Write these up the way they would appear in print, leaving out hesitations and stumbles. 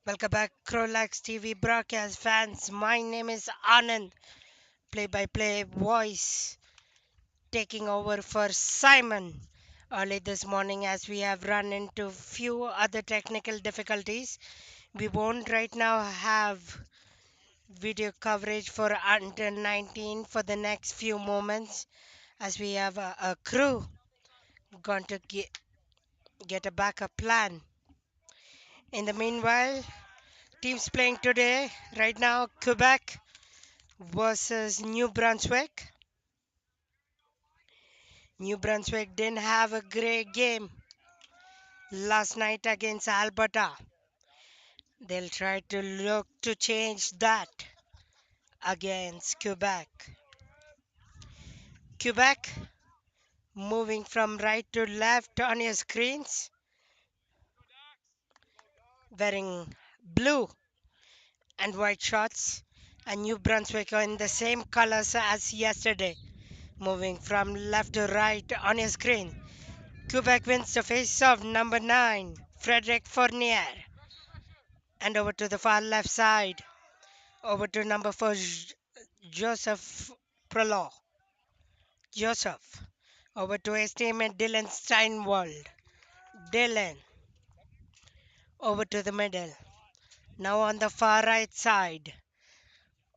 Welcome back, CROW LAX TV broadcast fans. My name is Anand, play-by-play voice, taking over for Simon. Early this morning, as we have run into few other technical difficulties, we won't right now have video coverage for under 19 for the next few moments, as we have a crew going to get a backup plan. In the meanwhile, teams playing today, right now, Quebec versus New Brunswick. New Brunswick didn't have a great game last night against Alberta. They'll try to look to change that against Quebec. Quebec moving from right to left on your screens, wearing blue and white shorts, and New Brunswick are in the same colors as yesterday, moving from left to right on your screen. Quebec wins the face of number 9, Frederic Fournier. And over to the far left side, over to number 4, Joseph Prolo. Joseph. Over to his teammate Dylan Steinwald. Dylan. Over to the middle. Now on the far right side.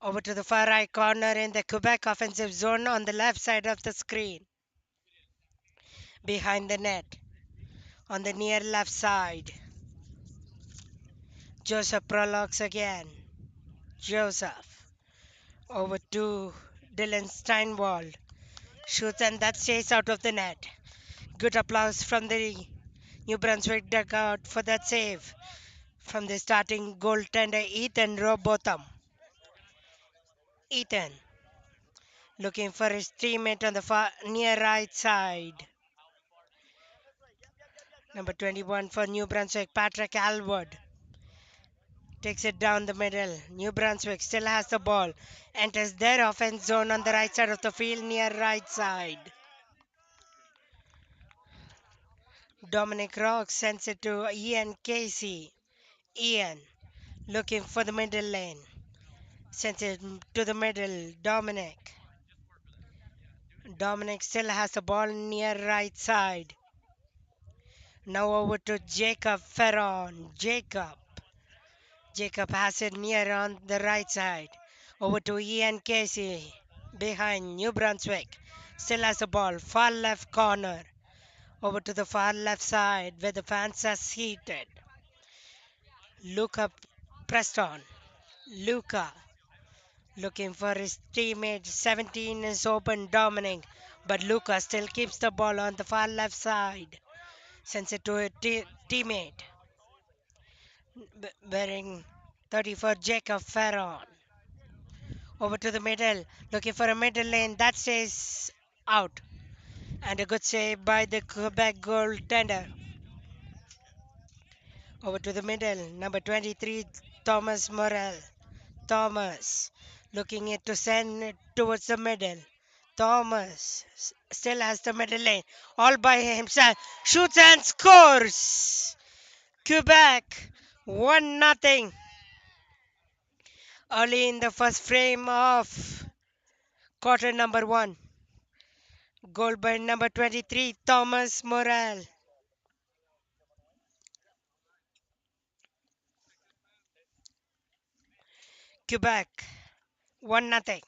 Over to the far right corner in the Quebec offensive zone on the left side of the screen. Behind the net. On the near left side. Joseph Prologues again. Joseph. Over to Dylan Steinwald. Shoots and that stays out of the net. Good applause from the New Brunswick dugout for that save from the starting goaltender Ethan Robotham. Ethan looking for his teammate on the far near right side. Number 21 for New Brunswick, Patrick Alward. Takes it down the middle. New Brunswick still has the ball. Enters their offense zone on the right side of the field near right side. Dominic Rock sends it to Ian Casey. Ian looking for the middle lane. Sends it to the middle. Dominic. Dominic still has the ball near right side. Now over to Jacob Ferron. Jacob has it near on the right side. Over to Ian Casey. Behind New Brunswick. Still has the ball. Far left corner. Over to the far left side where the fans are seated. Luca Preston. Luca looking for his teammate. 17 is open, Dominic. But Luca still keeps the ball on the far left side. Sends it to a teammate. Wearing 34, Jacob Ferron. Over to the middle. Looking for a middle lane. That stays out. And a good save by the Quebec goaltender. Over to the middle. Number 23, Thomas Morel. Thomas looking it to send it towards the middle. Thomas still has the middle lane all by himself. Shoots and scores. Quebec 1-0 early in the first frame of quarter number 1. Goal by number 23 Thomas Morel. Quebec 1-0.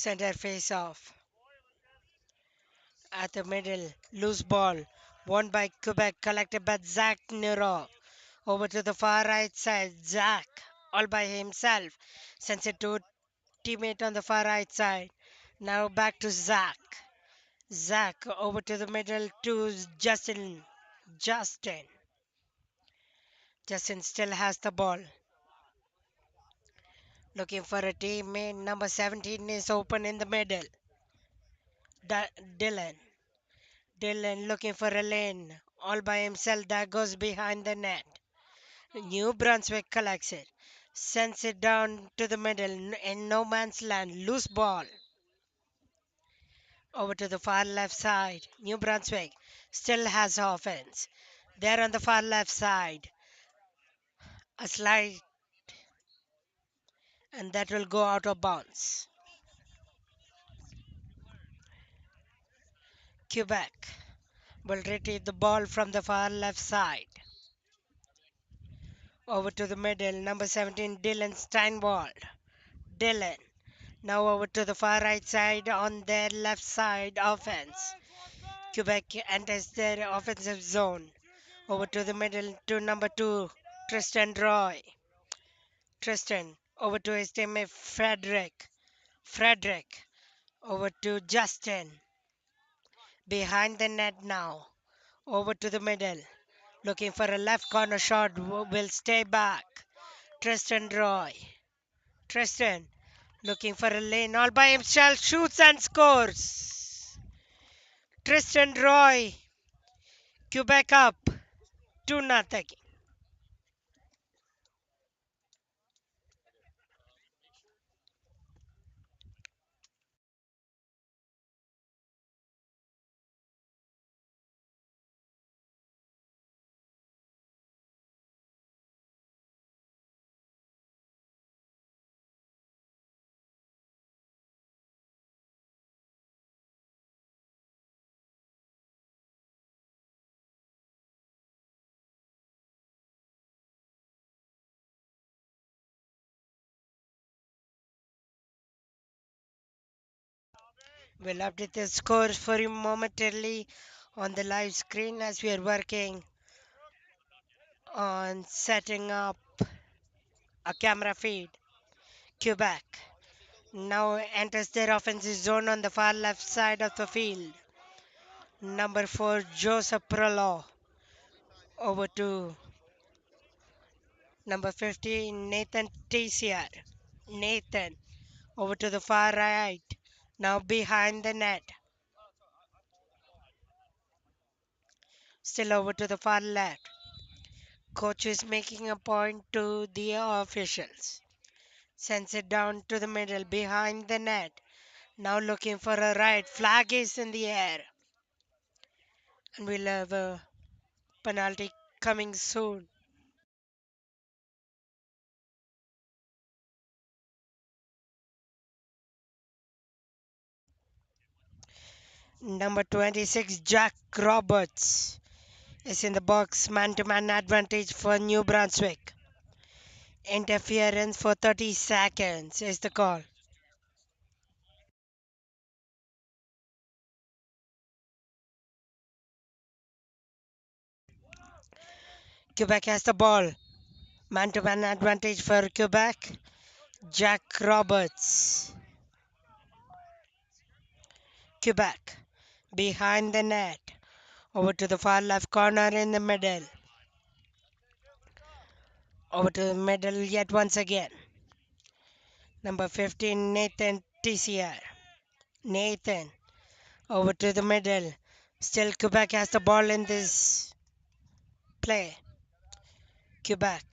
Center face off. At the middle, loose ball. Won by Quebec, collected by Zach Nero. Over to the far right side, Zach, all by himself. Sends it to a teammate on the far right side. Now back to Zach. Zach over to the middle to Justin. Justin. Justin still has the ball. Looking for a teammate. Number 17 is open in the middle. Dylan. Dylan looking for a lane. All by himself. That goes behind the net. New Brunswick collects it. Sends it down to the middle in no man's land. Loose ball. Over to the far left side. New Brunswick still has offense. There on the far left side. A slide and that will go out of bounds. Quebec will retrieve the ball from the far left side. Over to the middle. Number 17, Dylan Steinwald. Dylan. Now over to the far right side on their left side offense. Quebec enters their offensive zone. Over to the middle to number 2, Tristan Roy. Tristan over to his teammate Frederick. Frederick over to Justin. Behind the net now. Over to the middle. Looking for a left corner shot. Will stay back. Tristan Roy. Tristan looking for a lane all by himself. Shoots and scores. Tristan Roy. Quebec up 2-0. We'll update the scores for you momentarily on the live screen as we are working on setting up a camera feed. Quebec now enters their offensive zone on the far left side of the field. Number 4, Joseph Prolo. Over to number 15, Nathan Tessier. Nathan over to the far right. Now behind the net. Still over to the far left. Coach is making a point to the officials. Sends it down to the middle behind the net. Now looking for a right. Flag is in the air. And we'll have a penalty coming soon. Number 26, Jack Roberts is in the box. Man-to-man advantage for New Brunswick. Interference for 30 seconds is the call. Quebec has the ball. Man-to-man advantage for Quebec. Jack Roberts. Quebec behind the net. Over to the far left corner in the middle. Over to the middle yet once again. Number 15, Nathan Tessier. Nathan over to the middle. Still Quebec has the ball in this play. Quebec.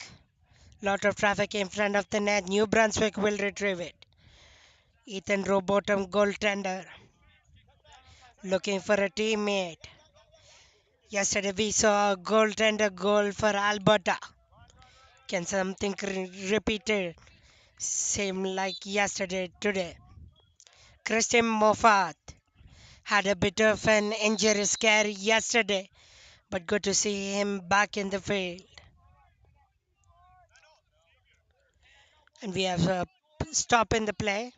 Lot of traffic in front of the net. New Brunswick will retrieve it. Ethan Robotham, goaltender. Looking for a teammate. Yesterday we saw a goaltender goal for Alberta. Can something repeated? Same like yesterday, today. Christian Moffat had a bit of an injury scare yesterday, but good to see him back in the field. And we have a stop in the play.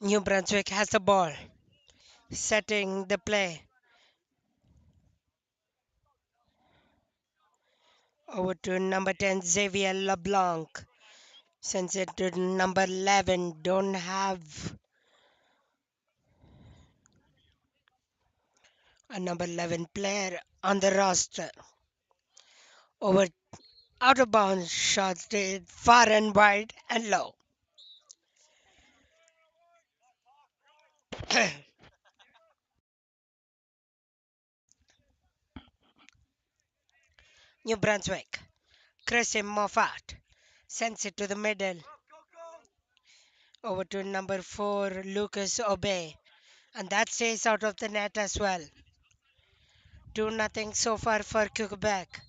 New Brunswick has the ball, setting the play. Over to number 10, Xavier LeBlanc. Sends it to number 11. Don't have a number 11 player on the roster. Over out of bounds, shot far and wide and low. New Brunswick. Christian Moffat sends it to the middle. Over to number 4, Lucas Obey. And that stays out of the net as well. 2-0 so far for Quebec.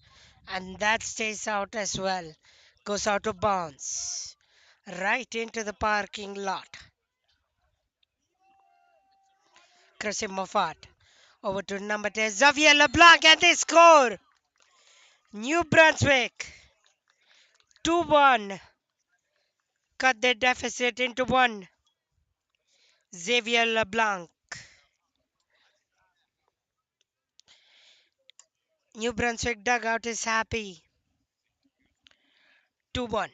And that stays out as well. Goes out of bounds. Right into the parking lot. Christian Moffat. Over to number 10, Xavier LeBlanc, and they score! New Brunswick 2-1. Cut their deficit into 1. Xavier LeBlanc. New Brunswick dugout is happy. 2-1.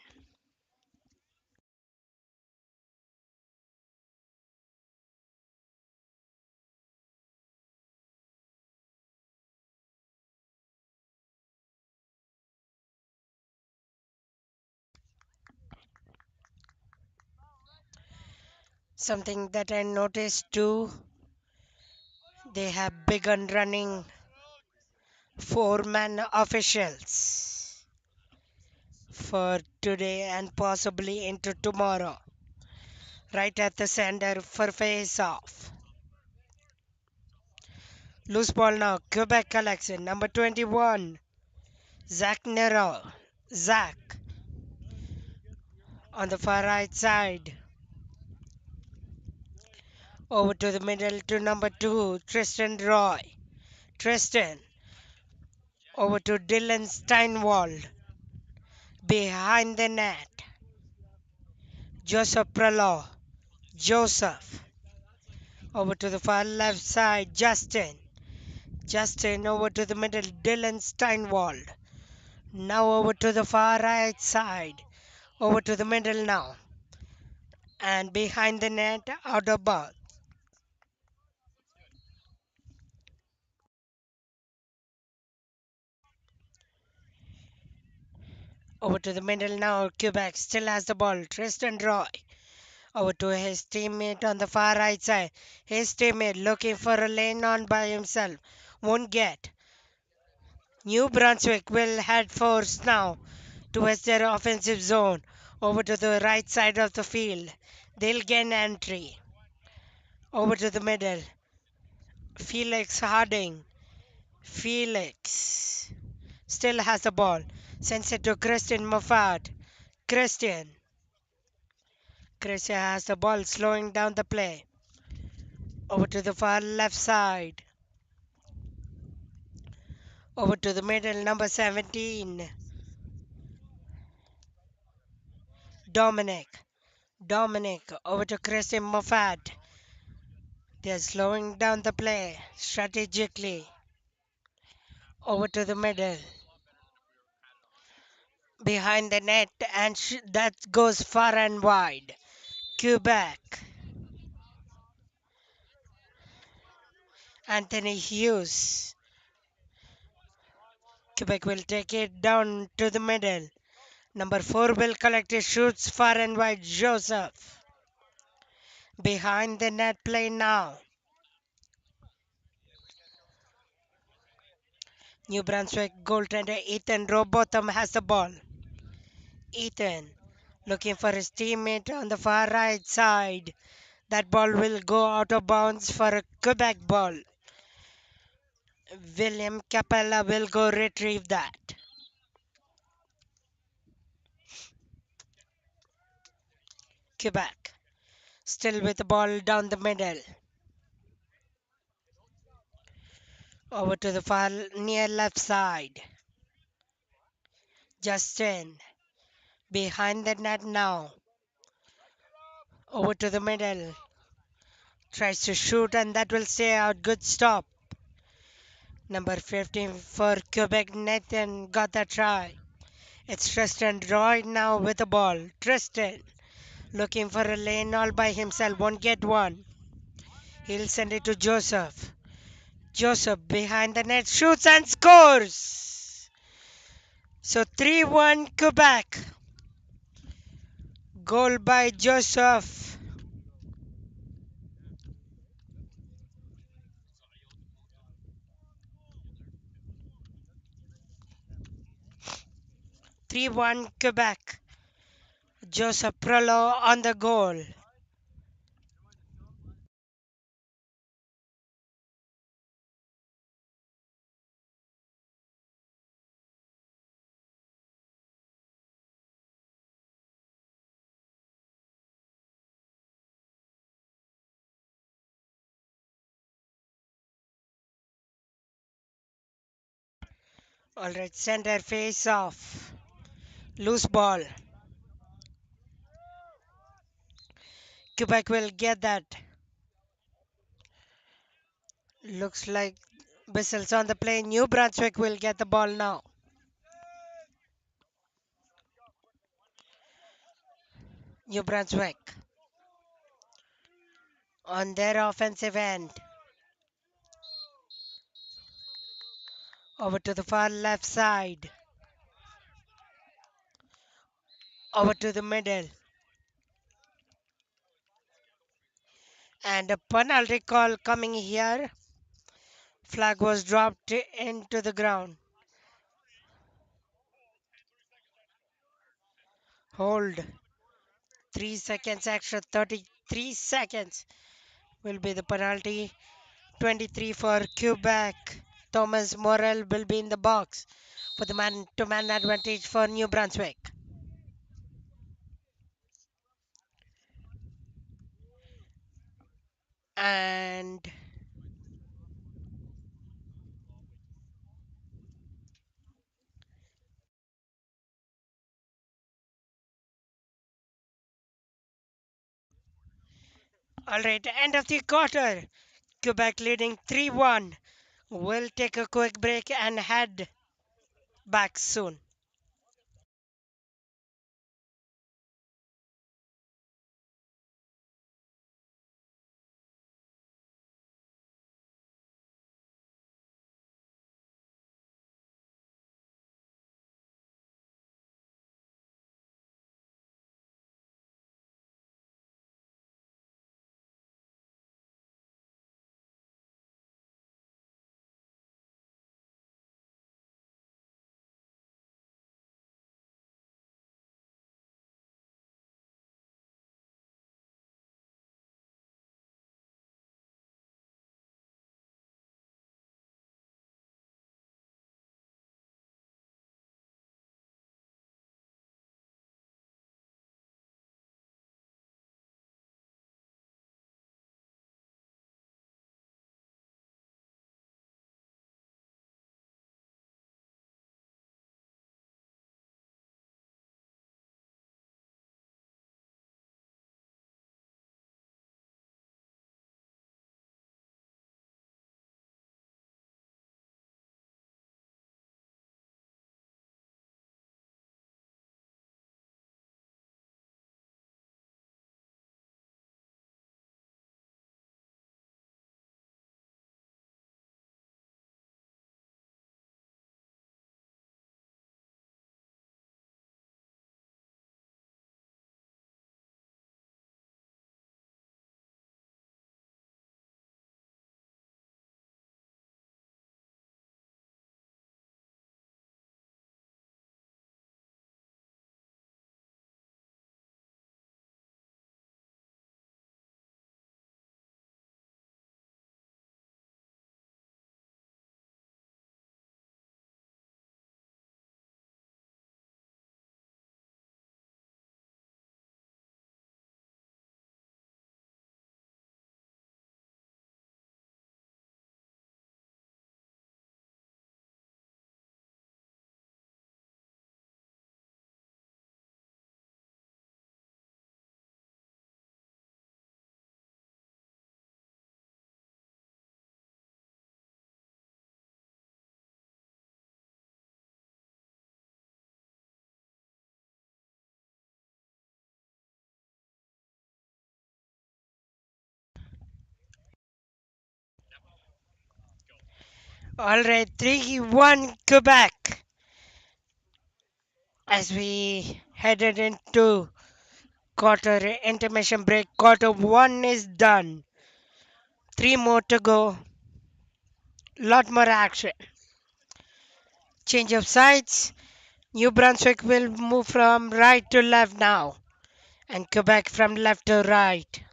Something that I noticed too, they have begun running 4-man officials for today and possibly into tomorrow. Right at the center for face off. Loose ball now. Quebec collects it. Number 21. Zach Nero. Zach on the far right side. Over to the middle to number 2. Tristan Roy. Tristan. Over to Dylan Steinwald. Behind the net. Joseph Prelo. Joseph. Over to the far left side. Justin. Justin over to the middle. Dylan Steinwald. Now over to the far right side. Over to the middle now. And behind the net, out of bounds. Over to the middle now. Quebec still has the ball. Tristan Roy. Over to his teammate on the far right side. His teammate looking for a lane on by himself. Won't get. New Brunswick will head force now towards their offensive zone. Over to the right side of the field. They'll gain entry. Over to the middle. Felix Harding. Felix still has the ball. Sends it to Christian Moffat. Christian. Christian has the ball, slowing down the play. Over to the far left side. Over to the middle, number 17. Dominic. Dominic over to Christian Moffat. They're slowing down the play strategically. Over to the middle. Behind the net, and that goes far and wide. Quebec. Anthony Hughes. Quebec will take it down to the middle. Number 4 will collect it, shoots far and wide. Joseph. Behind the net play now. New Brunswick goaltender Ethan Robotham has the ball. Ethan looking for his teammate on the far right side. That ball will go out of bounds for a Quebec ball. William Capella will go retrieve that. Quebec still with the ball down the middle. Over to the far near left side. Justin behind the net now. Over to the middle. Tries to shoot and that will stay out. Good stop. Number 15 for Quebec, Nathan got that try. It's Tristan right now with the ball. Tristan looking for a lane all by himself. Won't get one. He'll send it to Joseph. Joseph behind the net shoots and scores. So 3-1 Quebec. Goal by Joseph. Three-one Quebec. Joseph Prolo on the goal. Alright, center face off. Loose ball. Quebec will get that. Looks like whistles on the play. New Brunswick will get the ball now. New Brunswick on their offensive end. Over to the far left side. Over to the middle. And a penalty call coming here. Flag was dropped into the ground. Hold. 3 seconds extra. 33 seconds will be the penalty. 23 for Quebec. Thomas Morel will be in the box for the man-to-man advantage for New Brunswick. And all right, end of the quarter. Quebec leading 3-1. We'll take a quick break and head back soon. All right, 3-1 Quebec as we headed into quarter intermission break. Quarter one is done. Three more to go. Lot more action. Change of sides. New Brunswick will move from right to left now, and Quebec from left to right.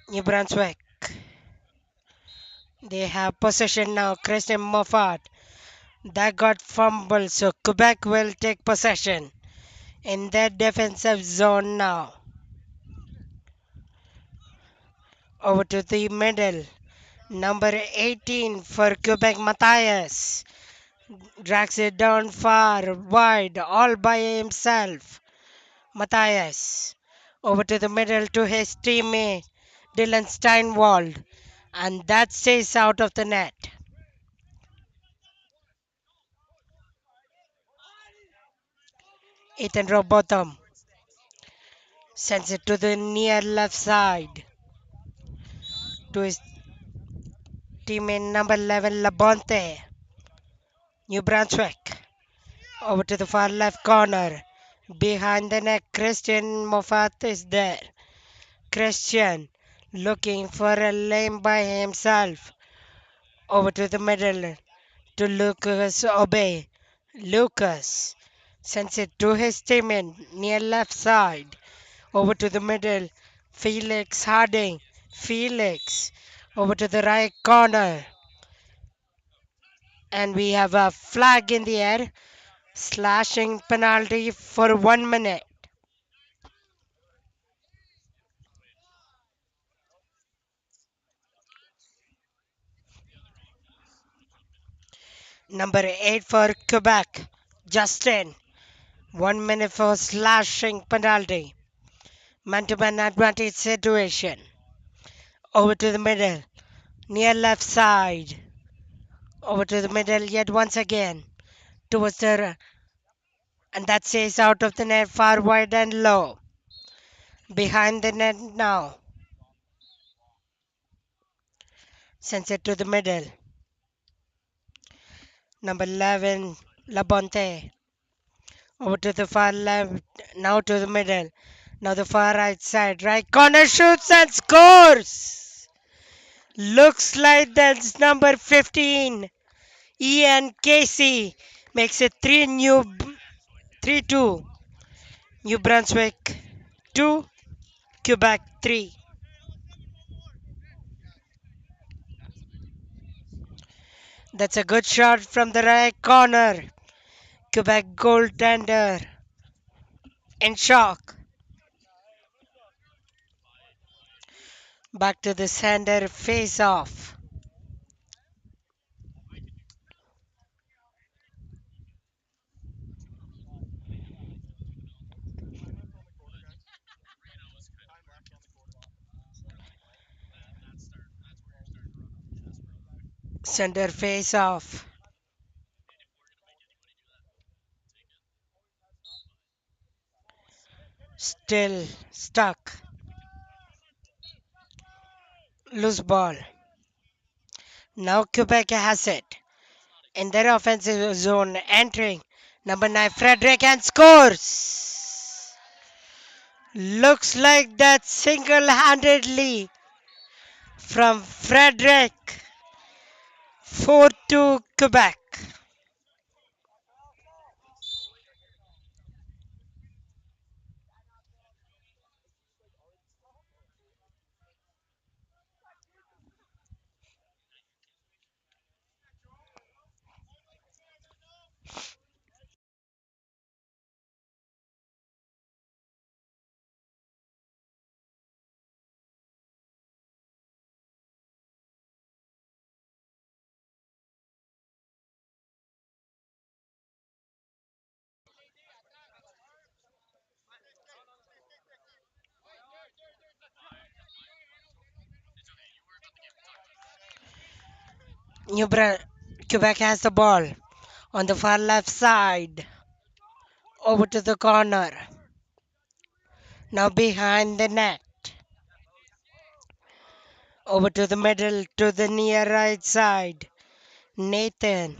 New Brunswick. They have possession now. Christian Moffat. That got fumbled, so Quebec will take possession in their defensive zone now. Over to the middle. Number 18 for Quebec, Matthias. Drags it down far, wide, all by himself. Matthias. Over to the middle to his teammate, Dylan Steinwald. And that stays out of the net. Ethan Robotham sends it to the near left side to his teammate number 11, Labonte. New Brunswick. Over to the far left corner. Behind the net, Christian Moffat is there. Christian looking for a lane by himself. Over to the middle to Lucas Obey. Lucas sends it to his teammate near left side. Over to the middle. Felix Harding. Felix over to the right corner. And we have a flag in the air. Slashing penalty for 1 minute. Number 8 for Quebec. Justin. 1 minute for slashing penalty. Man-to-man advantage situation. Over to the middle. Near left side. Over to the middle yet once again. Towards the... And that stays out of the net far wide and low. Behind the net now. Sends it to the middle. Number 11, Labonte. Over to the far left. Now to the middle. Now the far right side. Right corner shoots and scores. Looks like that's number 15. Ian Casey makes it 3-2. New Brunswick 2, Quebec 3. That's a good shot from the right corner. Quebec goaltender in shock. Back to the center face off. Center face off. Still stuck. Loose ball. Now Quebec has it. In their offensive zone, entering. Number 9, Frederick, and scores. Looks like that single-handedly from Frederick. 4-2 Quebec. Quebec has the ball on the far left side. Over to the corner. Now behind the net. Over to the middle, to the near right side. Nathan.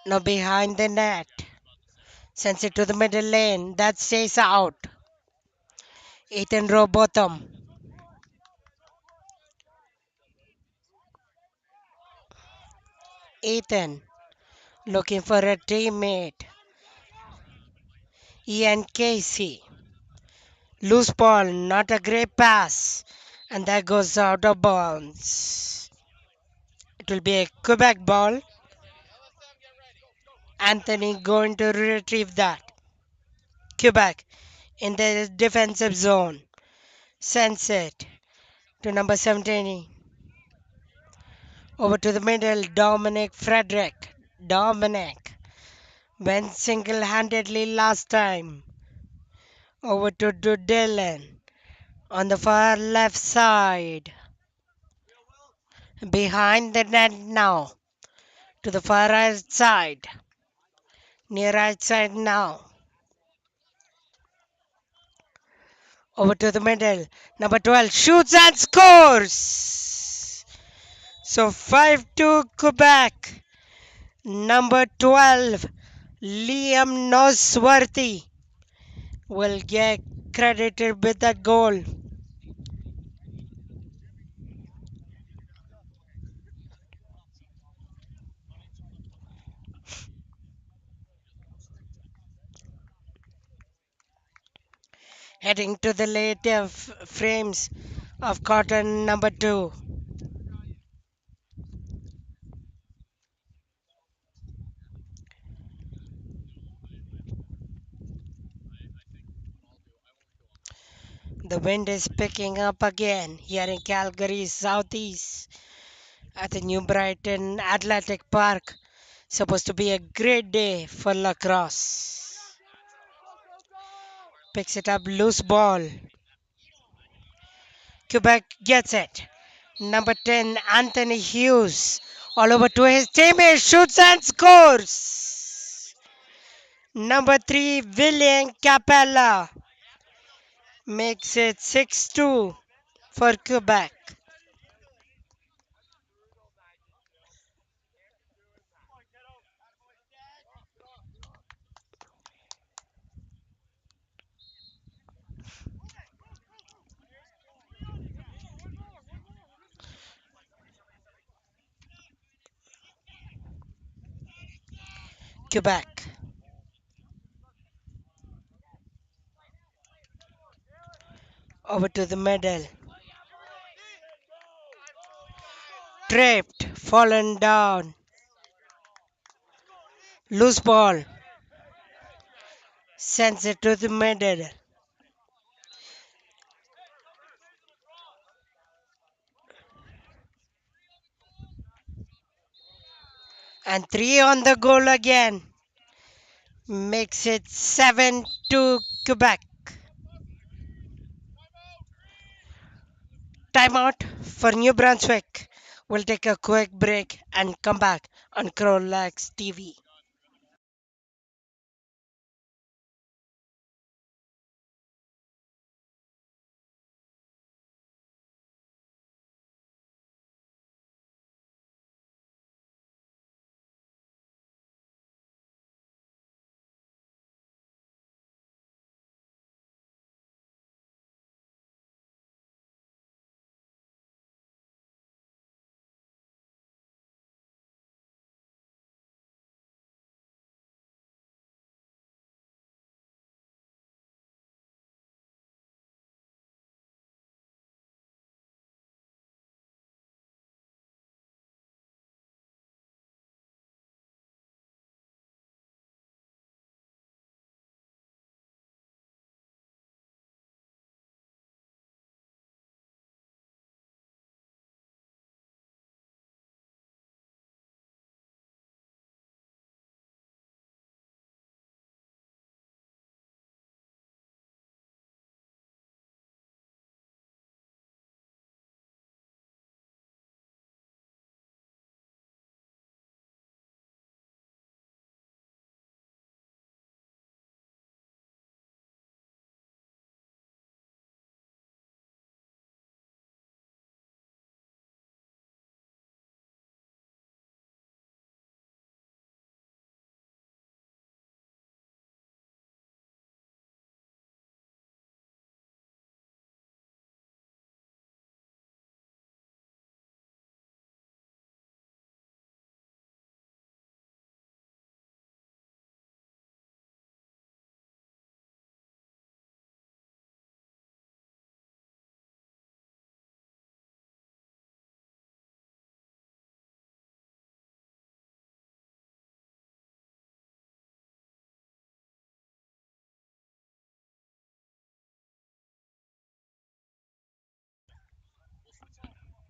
Now behind the net. Sends it to the middle lane. That stays out. Ethan row bottom. Ethan looking for a teammate. Ian Casey. Loose ball, not a great pass. And that goes out of bounds. It will be a Quebec ball. Anthony going to retrieve that. Quebec in the defensive zone. Sends it to number 17. Over to the middle, Dominic Frederick. Dominic went single-handedly last time. Over to Dylan on the far left side. Behind the net now. To the far right side. Near right side now. Over to the middle. Number 12 shoots and scores. So 5-2 Quebec. Number 12 Liam Nosworthy will get credited with that goal. Heading to the later frames of quarter number 2. The wind is picking up again here in Calgary southeast at the New Brighton Athletic Park. Supposed to be a great day for lacrosse. Picks it up, loose ball. Quebec gets it. Number 10, Anthony Hughes. All over to his teammate, shoots and scores. Number 3, William Capella makes it 6-2 for Quebec. Quebec. Over to the middle. Tripped, fallen down. Loose ball. Sends it to the middle. And 3 on the goal again. Makes it 7-2 Quebec. Timeout for New Brunswick. We'll take a quick break and come back on CROW LAX TV.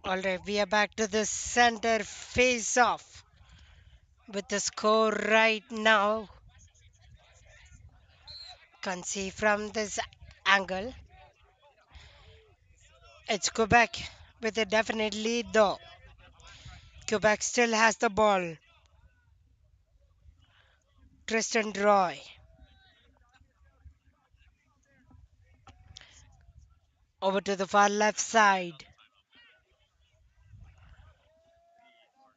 Alright, we are back to the center face off with the score right now. Can see from this angle, it's Quebec with a definite lead though. Quebec still has the ball. Tristan Roy over to the far left side,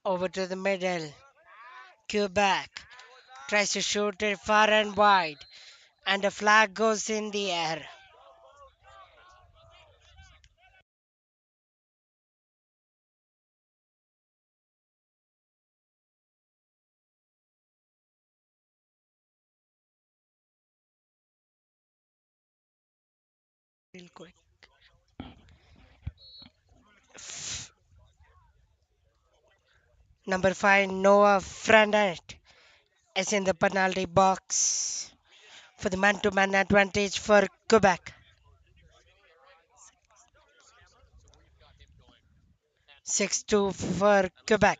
over to the middle. Quebec tries to shoot it far and wide, and the flag goes in the air. Real quick. Number 5, Noah Frenet is in the penalty box for the man-to-man advantage for Quebec. 6-2 for Quebec.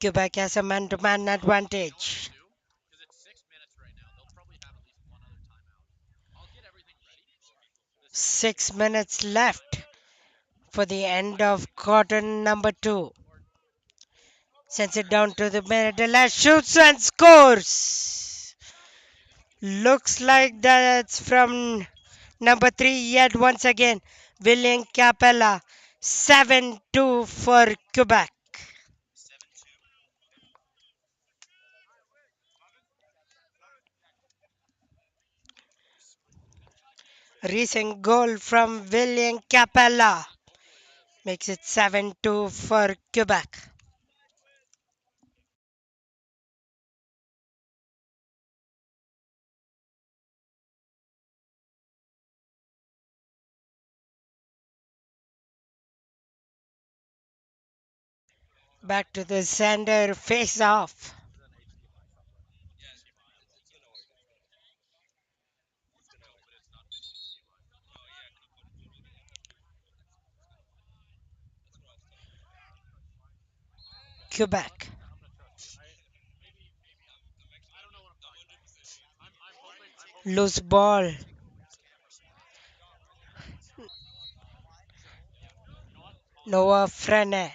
Quebec has a man-to-man advantage. 6 minutes left for the end of quarter number 2. Sends it down to the middle and shoots and scores. Looks like that's from number 3 yet once again. William Capella. 7-2 for Quebec. Recent goal from William Capella makes it 7-2 for Quebec. Back to the center face off. Quebec. Loose ball. Noah Frenet.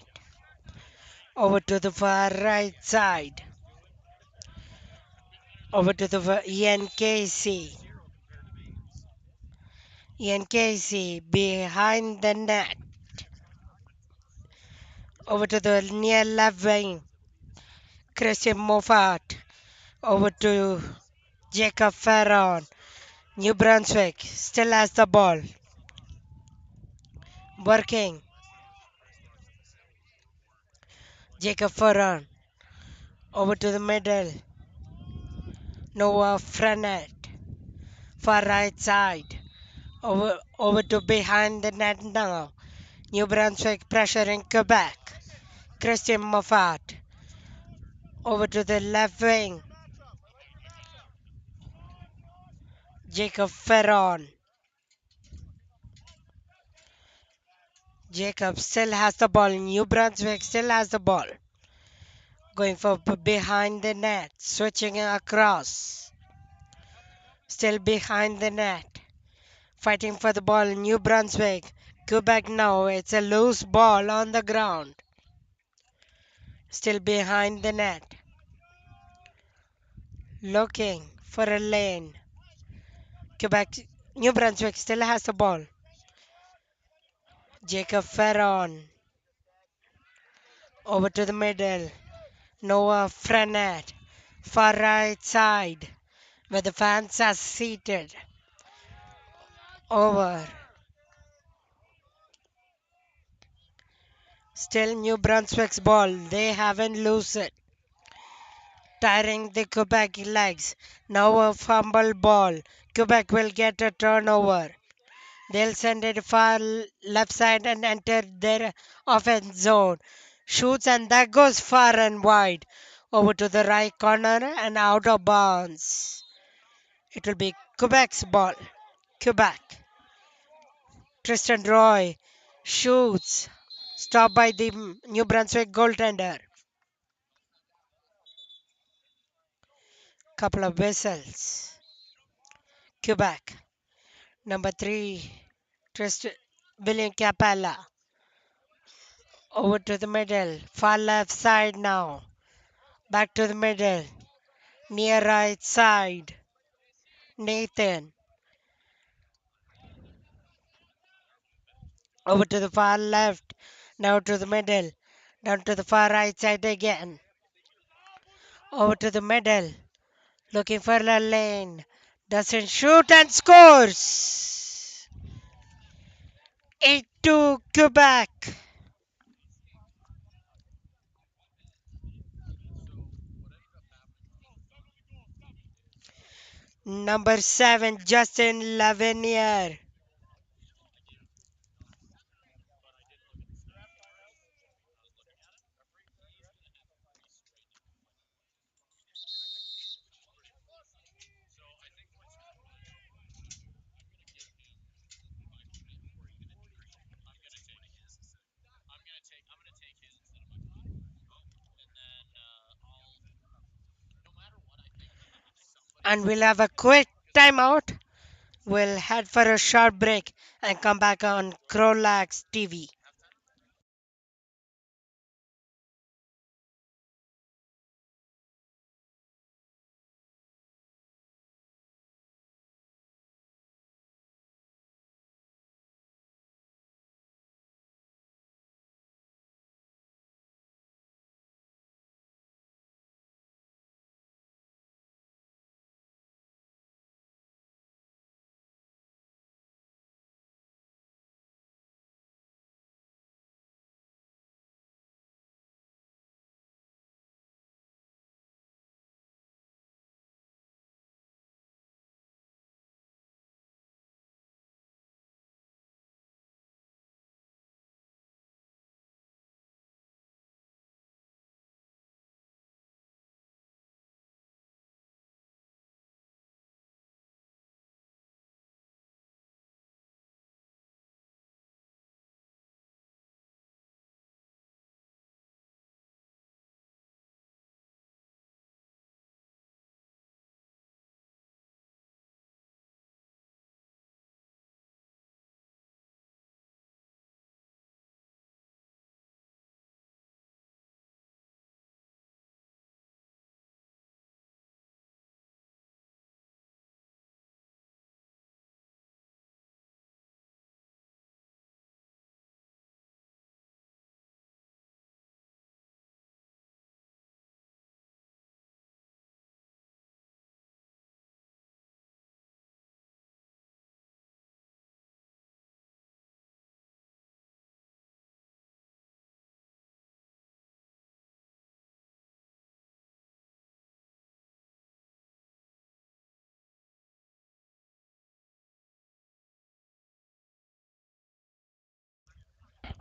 Over to the far right side. Over to the Ian Casey. Ian Casey behind the net. Over to the near left wing. Christian Moffat. Over to Jacob Ferron. New Brunswick still has the ball. Working. Jacob Ferron. Over to the middle. Noah Frenet. Far right side. Over to behind the net now. New Brunswick pressuring Quebec. Christian Moffat. Over to the left wing. Jacob Ferron. Jacob still has the ball. New Brunswick still has the ball. Going for behind the net. Switching across. Still behind the net. Fighting for the ball. New Brunswick. Quebec now. It's a loose ball on the ground. Still behind the net. Looking for a lane. Quebec. New Brunswick still has the ball. Jacob Ferron. Over to the middle. Noah Frenet. Far right side. Where the fans are seated. Over. Still New Brunswick's ball. They haven't lost it. Tiring the Quebec legs. Now a fumble ball. Quebec will get a turnover. They'll send it far left side and enter their offense zone. Shoots and that goes far and wide. Over to the right corner and out of bounds. It will be Quebec's ball. Quebec. Tristan Roy shoots. Stopped by the New Brunswick goaltender. Couple of whistles. Quebec. Number 3. Tristan William Capella. Over to the middle. Far left side now. Back to the middle. Near right side. Nathan. Over to the far left. Now to the middle. Down to the far right side again. Over to the middle. Looking for the lane. Doesn't shoot and scores. 8-2 Quebec. Number 7 Justin Lavenier. And we'll have a quick timeout. We'll head for a short break and come back on CROW LAX TV.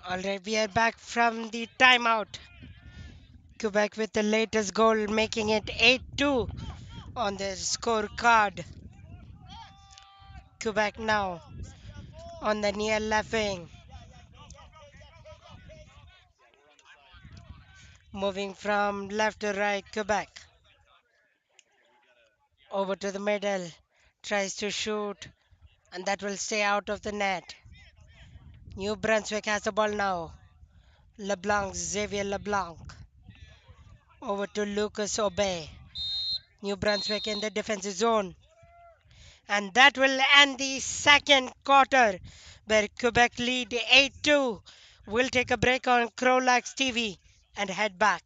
Alright, we are back from the timeout. Quebec with the latest goal, making it 8-2 on their scorecard. Quebec now on the near left wing. Moving from left to right, Quebec. Over to the middle. Tries to shoot, and that will stay out of the net. New Brunswick has the ball now. LeBlanc, Xavier LeBlanc. Over to Lucas Obey. New Brunswick in the defensive zone. And that will end the second quarter, where Quebec lead 8-2. We'll take a break on CROW LAX TV and head back.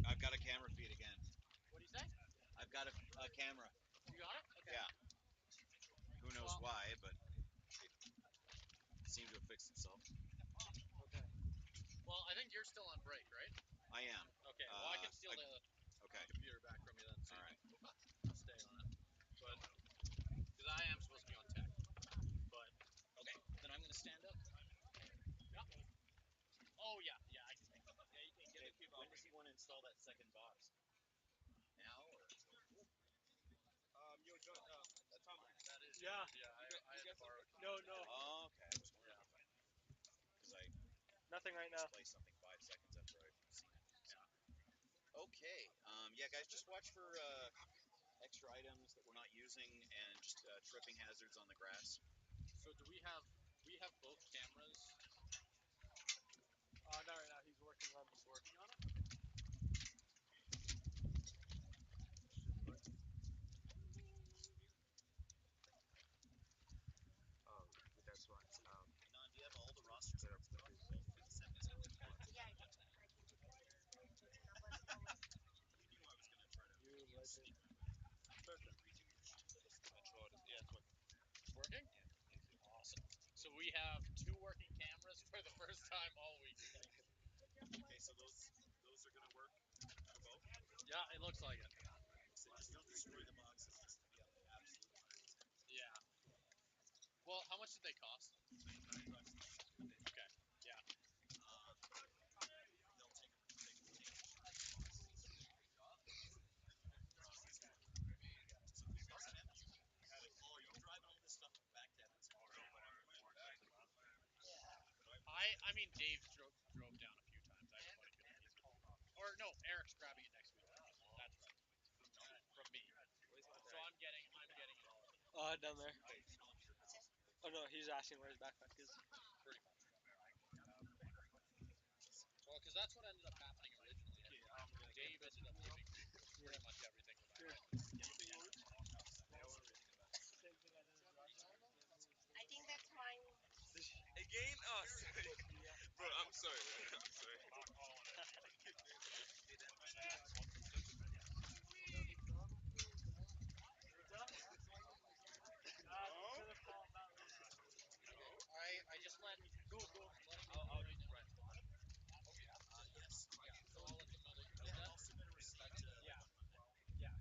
I've got a camera feed again. What do you say? I've got a camera. You got it? Okay. Yeah. Who knows why, but it seemed to have fixed itself. Okay. Well, I think you're still on break, right? I am. Okay. Well, I can steal the okay. Computer back from you then. All right. Oh, okay. I was wondering because I Nothing right now. misplaced something 5 seconds after I've seen it. Okay. Yeah, guys, just watch for extra items that we're not using and just tripping hazards on the grass. So do we have both cameras? Not right now. He's working on. He's working on it. Oh, that's why. Anon, do you have all the roster spots put on? All 57 spots? You knew I was going to try to You legend. sneak my way. Perfect. Redo your sheet list. Yeah, it's working. It's working? Yeah. Awesome. So we have two working cameras for the first time all week. Okay, so those are going to work for both? Yeah, it looks like it. So just don't destroy the boxes just to be on the absolute 100%. Yeah. Well, how much did they cost? $9 each. Okay. Yeah. They'll take them. They can take the boxes. So who's missing out? Oh, are you driving all this stuff back to Edmonton? I mean, Dave drove down a few times. I have a buddy or no, Eric's grabbing it next week. That's right. From me. So I'm getting it all. Down there. Oh no, he's asking where his backpack is. Pretty much. Well, because that's what ended up happening originally. Dave ended up giving me pretty much everything with that. I think that's mine. Again? Oh, sorry. Bro, I'm sorry. I'm sorry. I just let go. Let him I'll just right. Yes. So I'll let them know that you And did then that. I'll submit a receipt Yeah. on Monday. Yeah.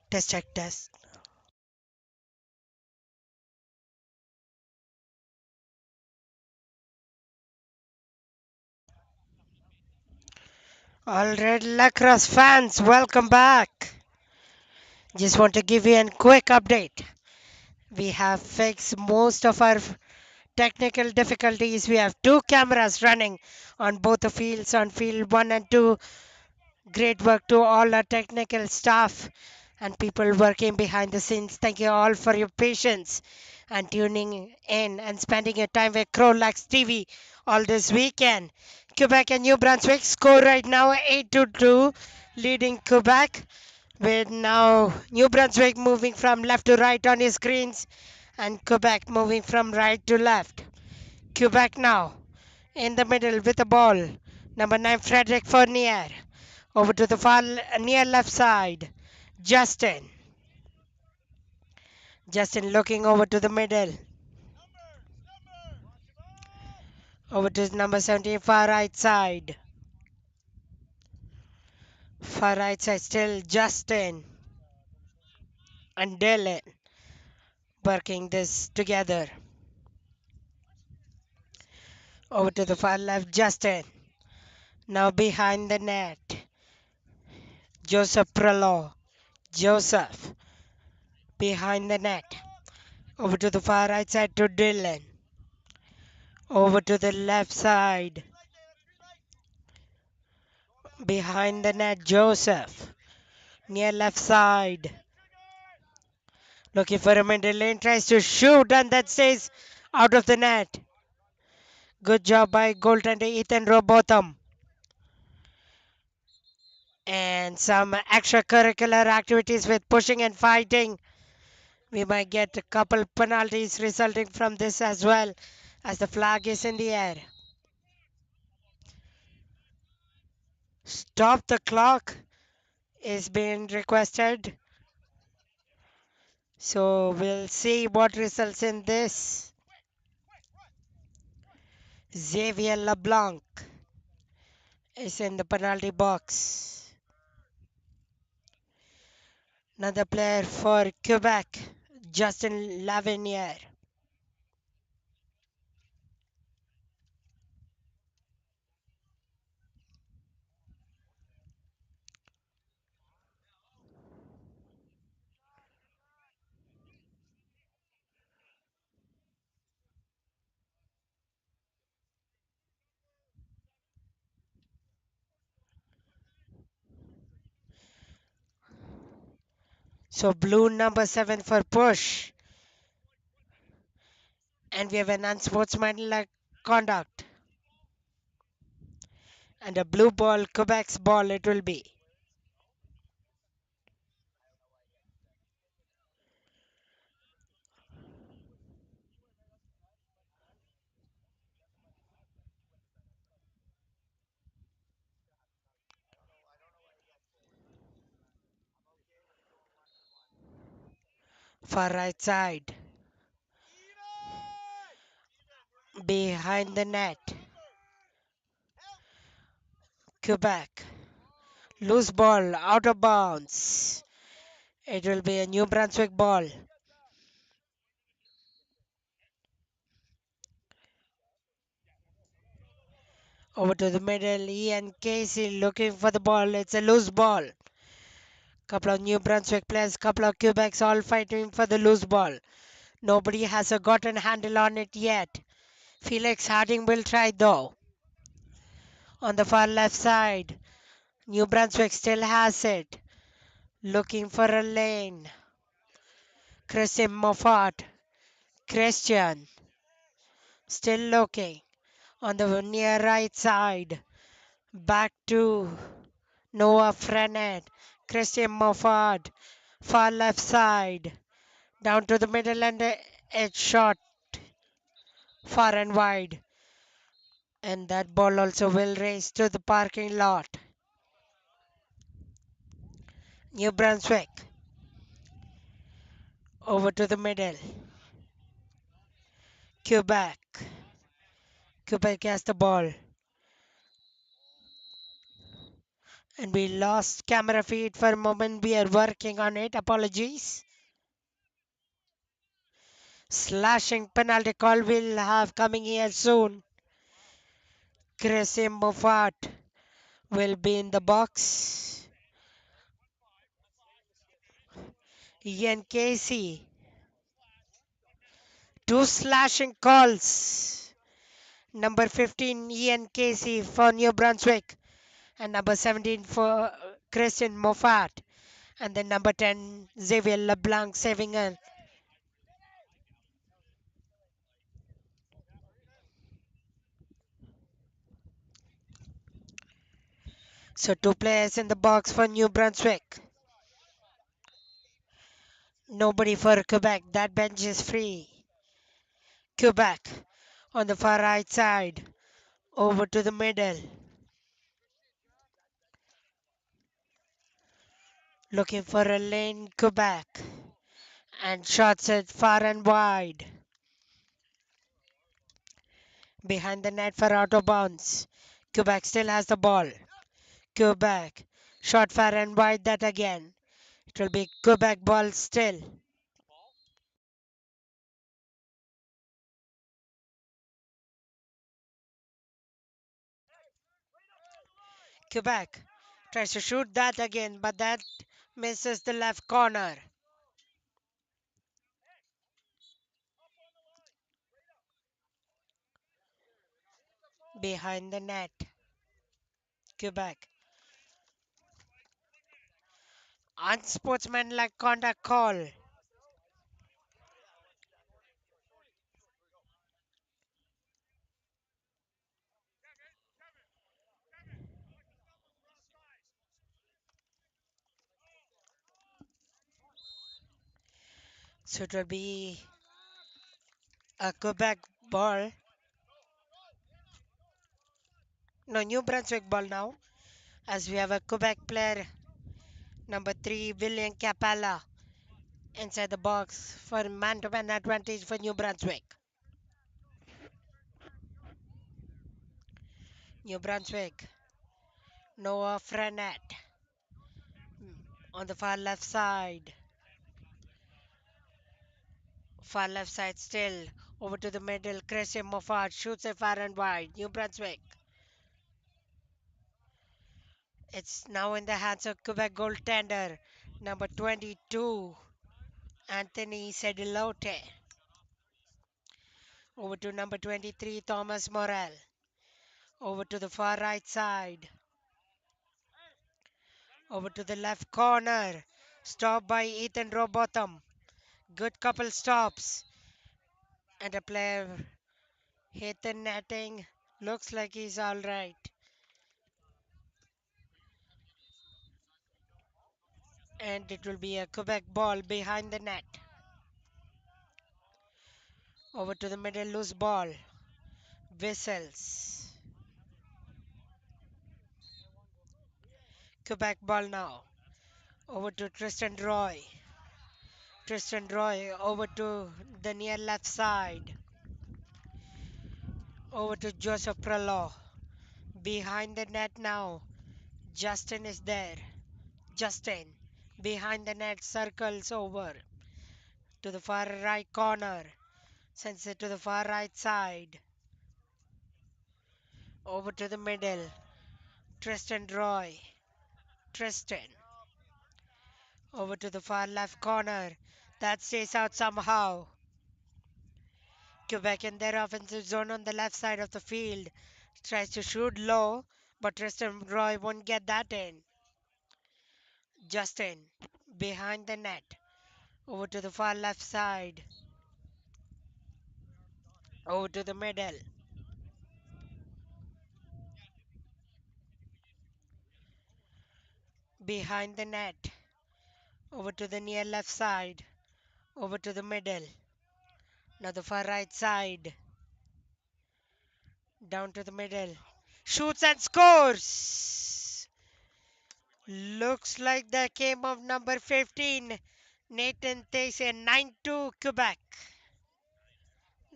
Test check test. All right, Lacrosse fans, welcome back. Just want to give you a quick update. We have fixed most of our technical difficulties. We have two cameras running on both the fields, on field 1 and 2. Great work to all our technical staff and people working behind the scenes. Thank you all for your patience and tuning in and spending your time with CROW LAX TV all this weekend. Quebec and New Brunswick score right now 8-2, leading Quebec, with now New Brunswick moving from left to right on your screens and Quebec moving from right to left. Quebec now in the middle with the ball. Number 9, Frederick Fournier. Over to the far near left side. Justin. Justin looking over to the middle. Over to number 17, far right side. Far right side still Justin and Dylan working this together. Over to the far left, Justin. Now behind the net. Joseph Prelo. Joseph behind the net. Over to the far right side to Dylan. Over to the left side. Behind the net, Joseph. Near left side. Looking for a middle lane. Tries to shoot and that stays out of the net. Good job by goaltender Ethan Robotham. And some extracurricular activities with pushing and fighting. We might get a couple penalties resulting from this as well, as the flag is in the air. Stop the clock is being requested. So we'll see what results in this. Xavier LeBlanc is in the penalty box. Another player for Quebec, Justin Lavinier. So blue number 7 for push. And we have an unsportsmanlike conduct. And a blue ball, Quebec's ball it will be. Far right side. Behind the net. Quebec. Loose ball, out of bounds. It will be a New Brunswick ball. Over to the middle, Ian Casey looking for the ball. It's a loose ball. Couple of New Brunswick players, couple of Quebecs all fighting for the loose ball. Nobody has a gotten handle on it yet. Felix Harding will try though. On the far left side, New Brunswick still has it. Looking for a lane. Christian Moffat. Christian still looking. On the near right side. Back to Noah Frenet. Christian Moffat. Far left side. Down to the middle and edge shot. Far and wide. And that ball also will race to the parking lot. New Brunswick. Over to the middle. Quebec. Quebec has the ball. And we lost camera feed for a moment. We are working on it. Apologies. Slashing penalty call will have coming here soon. Chris Moffat will be in the box. Ian Casey. Two slashing calls. Number 15, Ian Casey for New Brunswick. And number 17 for Christian Moffat. And then number 10, Xavier LeBlanc saving her. So two players in the box for New Brunswick. Nobody for Quebec. That bench is free. Quebec on the far right side. Over to the middle. Looking for a lane, Quebec. And shots it far and wide. Behind the net for out of bounds. Quebec still has the ball. Quebec. Shot far and wide that again. It will be Quebec ball still. Quebec tries to shoot that again, but that misses the left corner. Behind the net. Quebec. Unsportsmanlike contact call. So it will be a Quebec ball. No, New Brunswick ball now. As we have a Quebec player, number 3, William Capella, inside the box for man-to-man advantage for New Brunswick. New Brunswick, Noah Frenet on the far left side. Far left side still. Over to the middle. Christian Moffat shoots it far and wide. New Brunswick. It's now in the hands of Quebec goaltender. Number 22, Anthony Sedilote. Over to number 23, Thomas Morel. Over to the far right side. Over to the left corner. Stopped by Ethan Robotham. Good couple stops. And a player hit the netting. Looks like he's alright. And it will be a Quebec ball behind the net. Over to the middle, loose ball. Whistles. Quebec ball now. Over to Tristan Roy. Tristan Roy over to the near left side. Over to Joseph Prelo. Behind the net now. Justin is there. Justin. Behind the net circles over to the far right corner. Sends it to the far right side. Over to the middle. Tristan Roy. Tristan. Over to the far left corner. That stays out somehow. Quebec in their offensive zone on the left side of the field. Tries to shoot low, but Tristan Roy won't get that in. Justin behind the net. Over to the far left side. Over to the middle. Behind the net. Over to the near left side. Over to the middle. Now the far right side. Down to the middle. Shoots and scores! Looks like the game of number 15. Nathan Tessier 9-2 Quebec.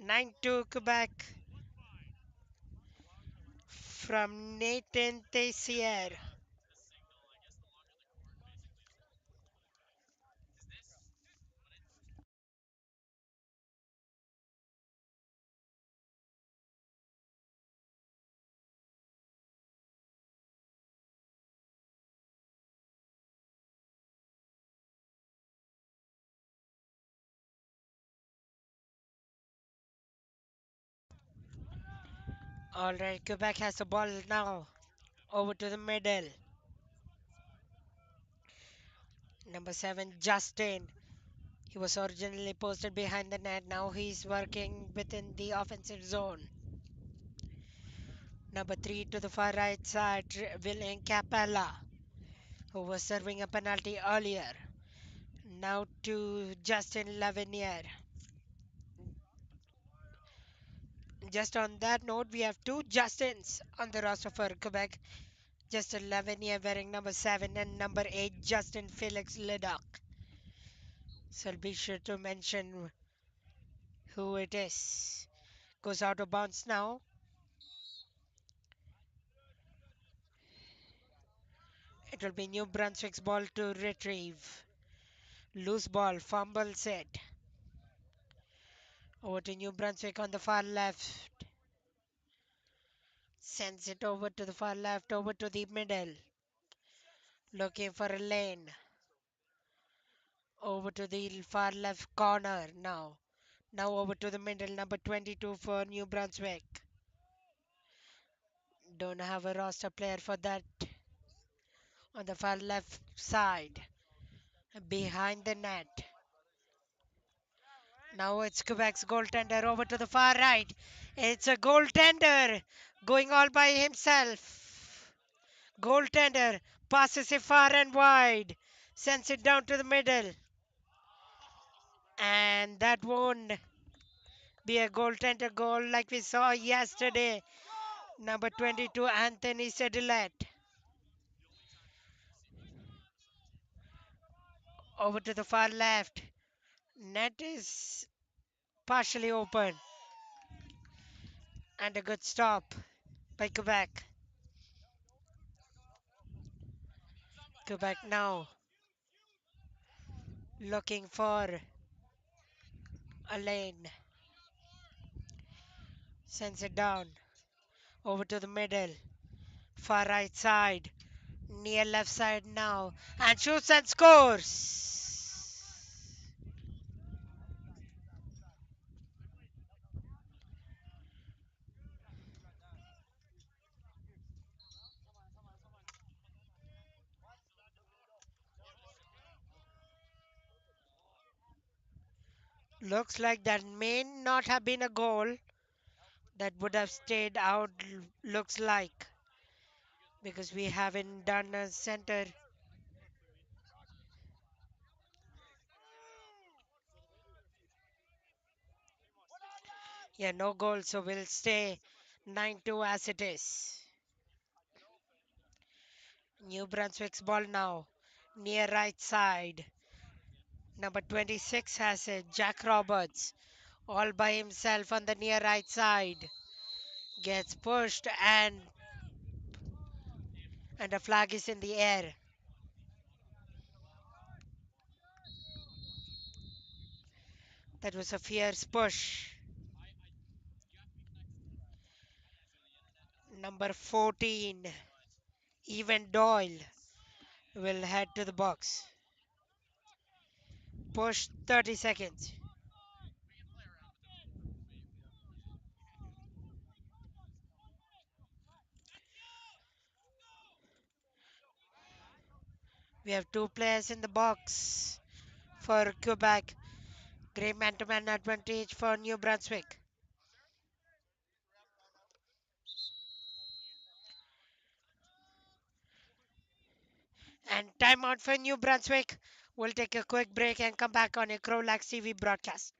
9-2 Quebec from Nathan Tessier. All right, Quebec has the ball now. Over to the middle. Number 7, Justin. He was originally posted behind the net. Now he's working within the offensive zone. Number 3 to the far right side, William Capella, who was serving a penalty earlier. Now to Justin Lavinier. Just on that note, we have two Justins on the roster for Quebec. Justin Lavinier wearing number 7 and number 8, Justin Felix Ledoc. So I'll be sure to mention who it is. Goes out of bounds now. It will be New Brunswick's ball to retrieve. Loose ball, fumble set. Over to New Brunswick on the far left. Sends it over to the far left, over to the middle. Looking for a lane. Over to the far left corner now. Now over to the middle, number 22 for New Brunswick. Don't have a roster player for that on the far left side. Behind the net. Now it's Quebec's goaltender over to the far right. It's a goaltender going all by himself. Goaltender passes it far and wide. Sends it down to the middle. And that won't be a goaltender goal like we saw yesterday. Number 22, Anthony Sedilet. Over to the far left. Net is partially open. And a good stop by Quebec. Quebec now looking for a lane. Sends it down. Over to the middle. Far right side. Near left side now. And shoots and scores. Looks like that may not have been a goal. That would have stayed out, looks like. Because we haven't done a center. Yeah, no goal, so we'll stay 9-2 as it is. New Brunswick's ball now. Near right side. Number 26 has it. Jack Roberts. All by himself on the near right side. Gets pushed and the flag is in the air. That was a fierce push. Number 14, Evan Doyle, will head to the box. Push 30 seconds. We have two players in the box for Quebec. Great man-to-man advantage for New Brunswick. And timeout for New Brunswick. We'll take a quick break and come back on a CROW LAX TV broadcast.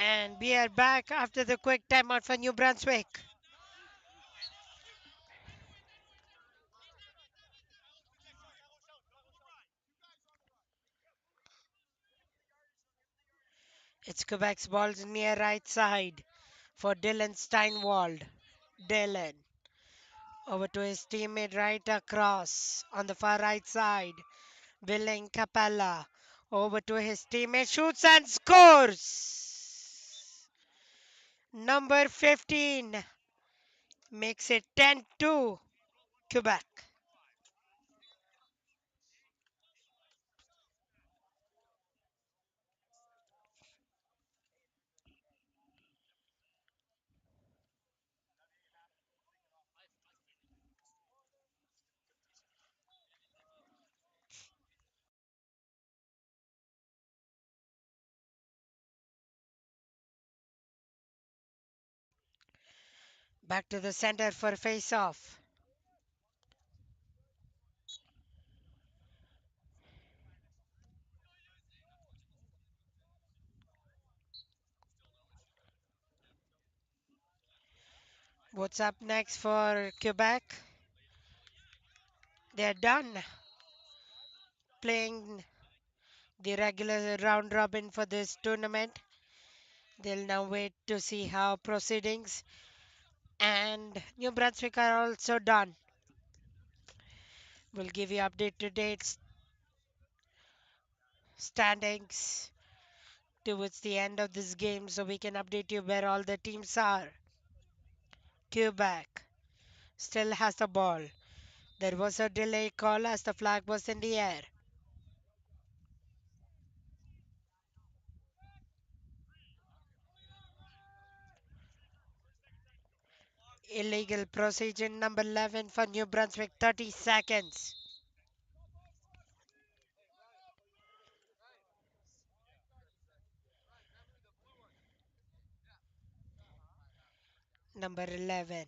And we are back after the quick timeout for New Brunswick. It's Quebec's balls near right side for Dylan Steinwald. Dylan over to his teammate right across on the far right side. Willing Capella over to his teammate, shoots and scores. Number 15 makes it 10-2 Quebec. Back to the center for face-off. What's up next for Quebec? They're done playing the regular round robin for this tournament. They'll now wait to see how proceedings and New Brunswick are also done. We'll give you update to dates, standings towards the end of this game so we can update you where all the teams are. Quebec still has the ball. There was a delay call as the flag was in the air. Illegal procedure number 11 for New Brunswick, 30 seconds. Number 11,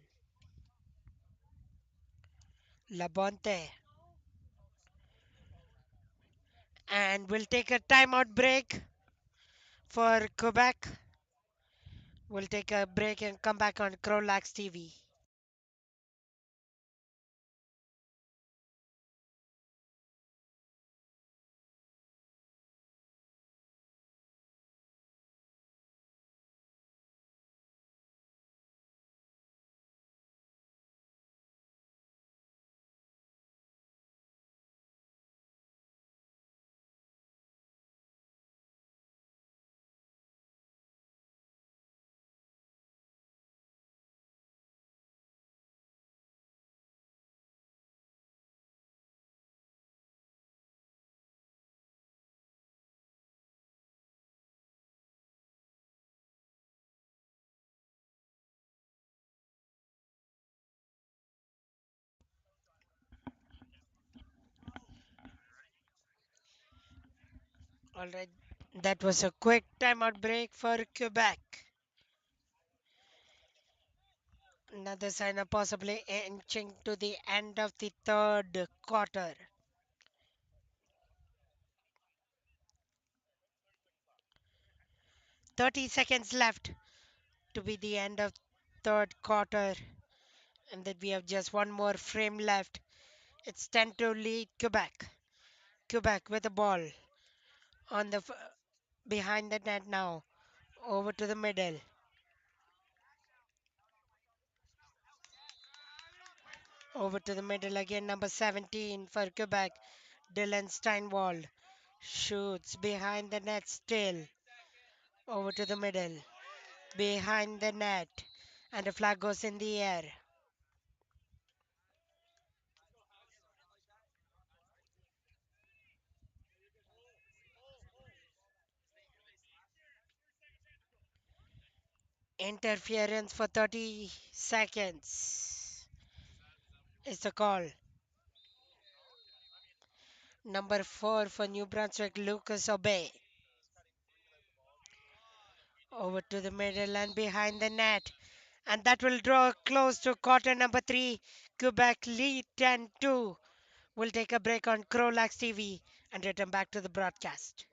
Labonte. And we'll take a timeout break for Quebec. We'll take a break and come back on CROW LAX TV. Alright, that was a quick timeout break for Quebec. Another sign of possibly inching to the end of the third quarter. 30 seconds left to be the end of third quarter, and then we have just one more frame left. It's 10 to lead Quebec. Quebec with the ball on the behind the net now. Over to the middle. Over to the middle again. Number 17 for Quebec. Dylan Steinwald shoots behind the net still. Over to the middle. Behind the net. And the flag goes in the air. Interference for 30 seconds is the call. Number 4 for New Brunswick, Lucas Obey. Over to the middle and behind the net. And that will draw close to quarter number 3. Quebec lead 10-2. We'll take a break on CROW LAX TV and return back to the broadcast.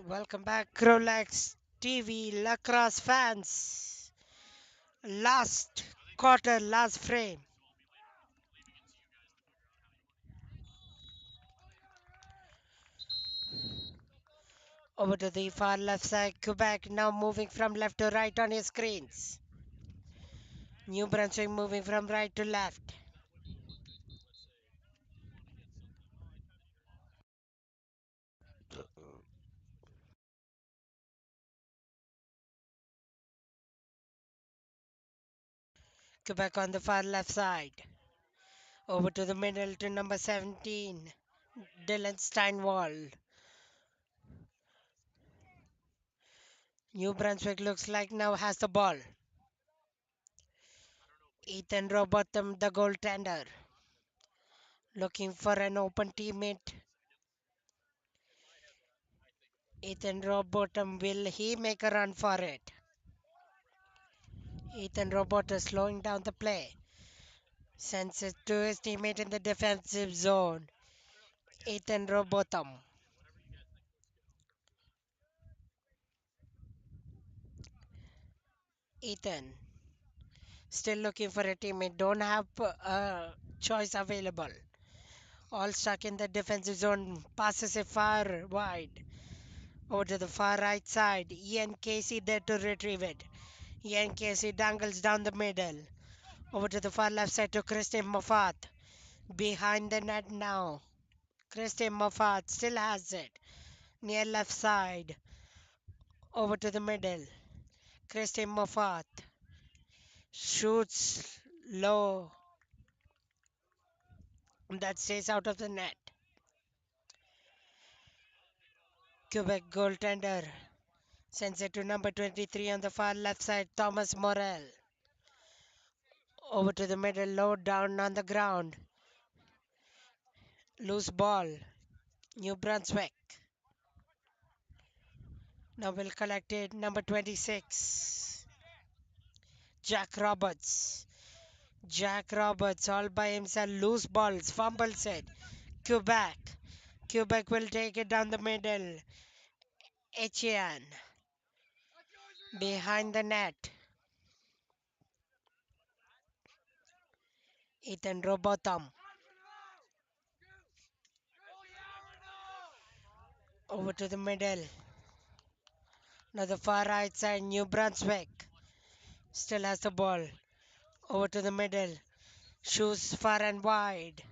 Welcome back, CROW LAX TV Lacrosse fans. Last quarter, last frame. Over to the far left side, Quebec now moving from left to right on your screens. New Brunswick moving from right to left. Quebec on the far left side. Over to the middle to number 17, Dylan Steinwald. New Brunswick looks like now has the ball. Ethan Robotham, the goaltender, looking for an open teammate. Ethan Robotham, will he make a run for it? Ethan Robotham slowing down the play. Sends it to his teammate in the defensive zone. Ethan Robotham. Ethan still looking for a teammate. Don't have a choice available. All stuck in the defensive zone. Passes it far wide. Over to the far right side. Ian Casey there to retrieve it. Ian Casey dangles down the middle. Over to the far left side to Christian Moffat. Behind the net now. Christian Moffat still has it. Near left side. Over to the middle. Christian Moffat shoots low. That stays out of the net. Quebec goaltender sends it to number 23 on the far left side, Thomas Morel. Over to the middle, low down on the ground. Loose ball. New Brunswick. Now will collect it. Number 26. Jack Roberts. Jack Roberts all by himself. Loose balls. Fumbles it. Quebec. Quebec will take it down the middle. Etienne. Behind the net. Ethan Robotham. Over to the middle. Now the far right side. New Brunswick. Still has the ball. Over to the middle. Shoots far and wide.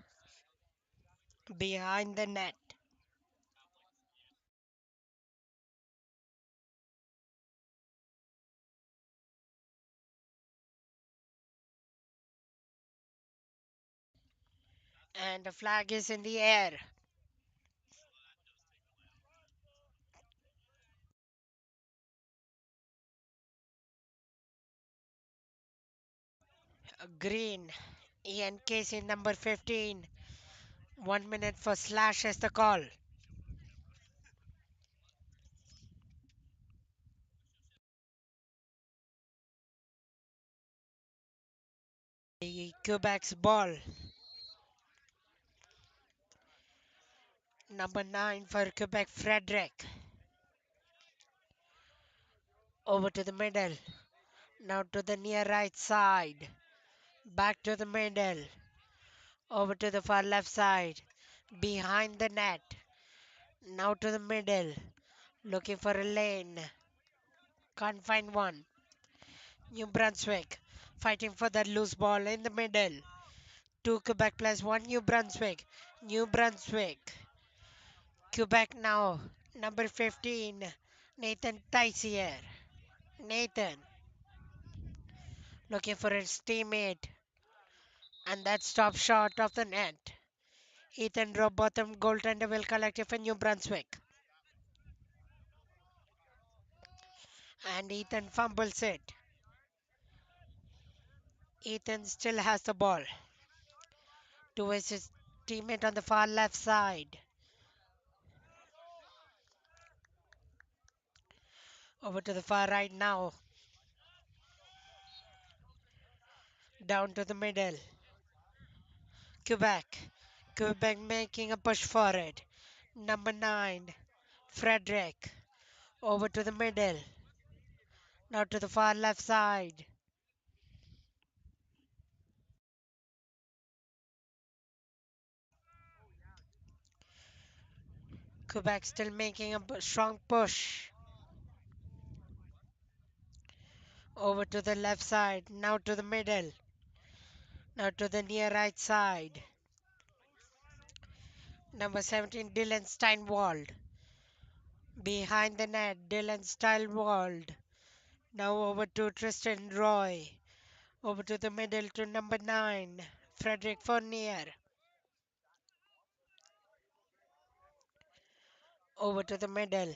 Behind the net. And the flag is in the air. Green. Ian Casey, number 15. 1 minute for slash is the call. The Quebec's ball. Number 9 for Quebec, Frederick. Over to the middle. Now to the near right side. Back to the middle. Over to the far left side. Behind the net. Now to the middle. Looking for a lane. Can't find one. New Brunswick fighting for that loose ball in the middle. Two Quebec plus one New Brunswick. New Brunswick. Quebec now. Number 15. Nathan Teissier. Nathan looking for his teammate. And that stop short of the net. Ethan Robotham goaltender will collect it for New Brunswick. And Ethan fumbles it. Ethan still has the ball. Towards his teammate on the far left side. Over to the far right now. Down to the middle. Quebec. Quebec making a push for it. Number 9. Frederick. Over to the middle. Now to the far left side. Quebec still making a strong push. Over to the left side. Now to the middle. Now to the near right side. Number 17, Dylan Steinwald. Behind the net, Dylan Steinwald. Now over to Tristan Roy. Over to the middle to number 9, Frederick Fournier. Over to the middle.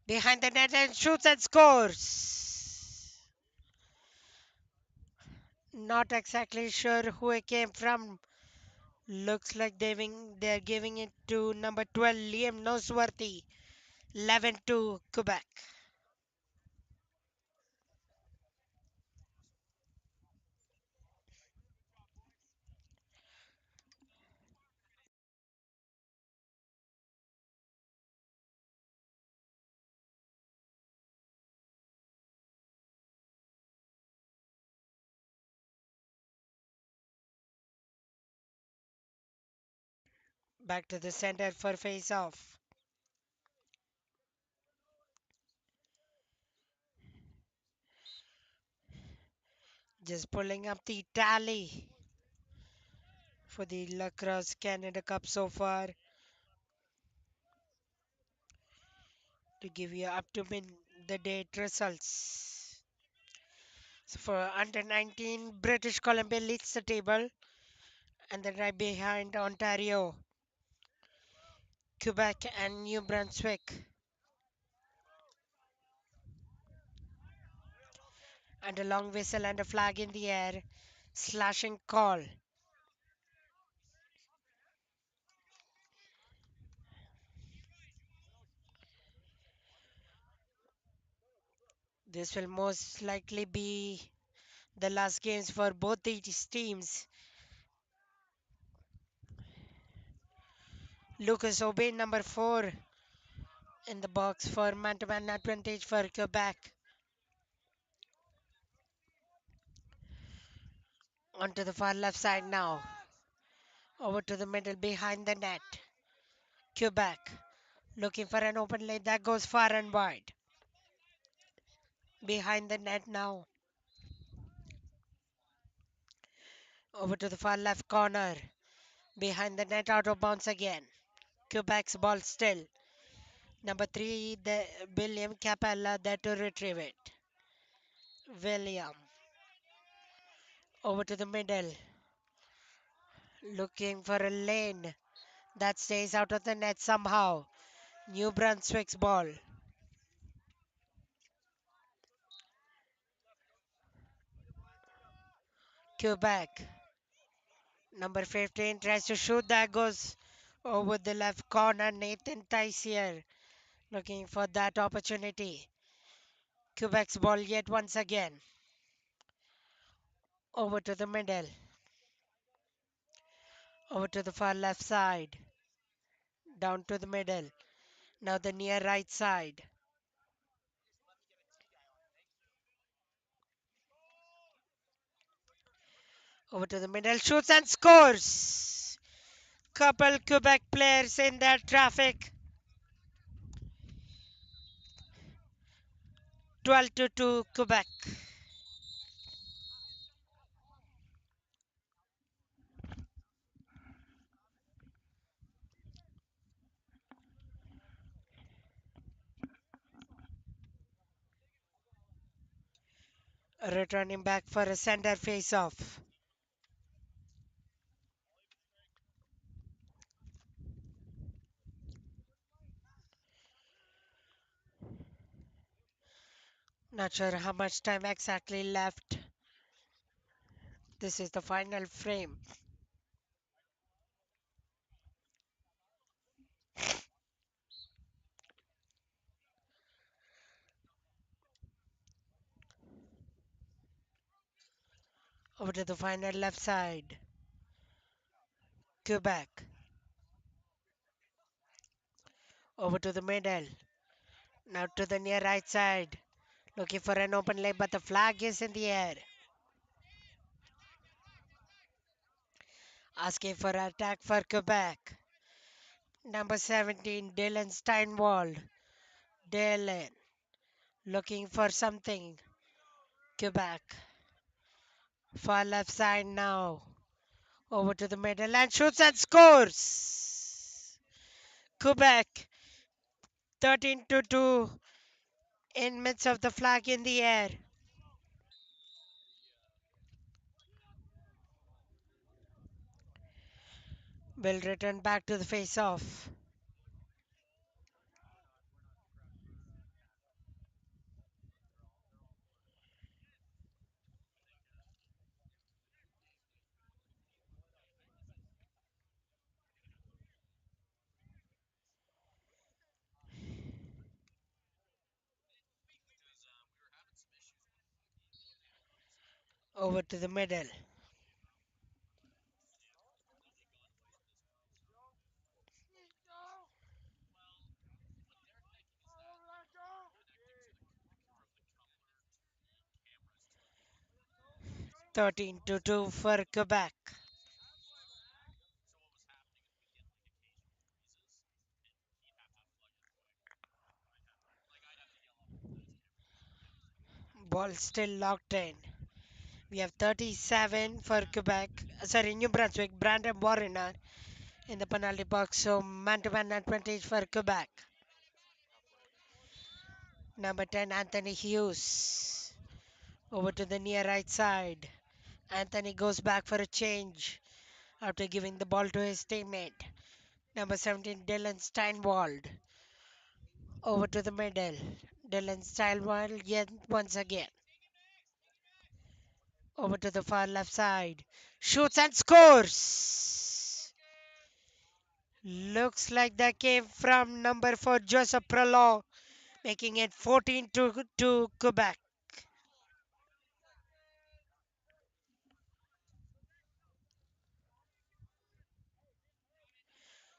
Behind the net and shoots and scores. Not exactly sure who it came from. Looks like they're giving it to number 12, Liam Noseworthy. 11 to Quebec. Back to the center for face off. Just pulling up the tally for the Lacrosse Canada Cup so far to give you up to mid the date results. So for under 19, British Columbia leads the table, and then right behind Ontario, Quebec, and New Brunswick. And a long whistle and a flag in the air, slashing call. This will most likely be the last games for both these teams. Lucas Aubin, number 4, in the box for man-to-man advantage for Quebec. Onto the far left side now. Over to the middle behind the net. Quebec looking for an open lane that goes far and wide. Behind the net now. Over to the far left corner. Behind the net, out of bounds again. Quebec's ball still. Number 3, the William Capella there to retrieve it. William. Over to the middle. Looking for a lane that stays out of the net somehow. New Brunswick's ball. Quebec. Number 15 tries to shoot. That goes over the left corner. Nathan Tysier looking for that opportunity. Quebec's ball yet once again. Over to the middle. Over to the far left side. Down to the middle. Now the near right side. Over to the middle. Shoots and scores. Couple Quebec players in that traffic. 12 to 2 Quebec. Returning back for a center face off. Not sure how much time exactly left. This is the final frame. Over to the final left side. Quebec. Over to the middle. Now to the near right side. Looking for an open lane, but the flag is in the air. Asking for attack for Quebec. Number 17, Dylan Steinwald. Dylan looking for something. Quebec. Far left side now. Over to the middle and shoots and scores. Quebec 13-2 in midst of the flag in the air. Will return back to the face-off. Over to the middle. What they're thinking is that connecting to the camera of the color and cameras to it. 13-2 for Quebec. So what was happening is we'd get like occasional freezes, and he'd have to plug it away. I'd have to yell out at his camera to plug it in so he could play. Ball still locked in. We have 37 for Quebec. Sorry, New Brunswick. Brandon Warrener in the penalty box. So man-to-man advantage for Quebec. Number 10, Anthony Hughes. Over to the near right side. Anthony goes back for a change after giving the ball to his teammate. Number 17, Dylan Steinwald. Over to the middle. Dylan Steinwald yet once again. Over to the far left side. Shoots and scores. Looks like that came from number 4, Joseph Prolo, making it 14-2 Quebec.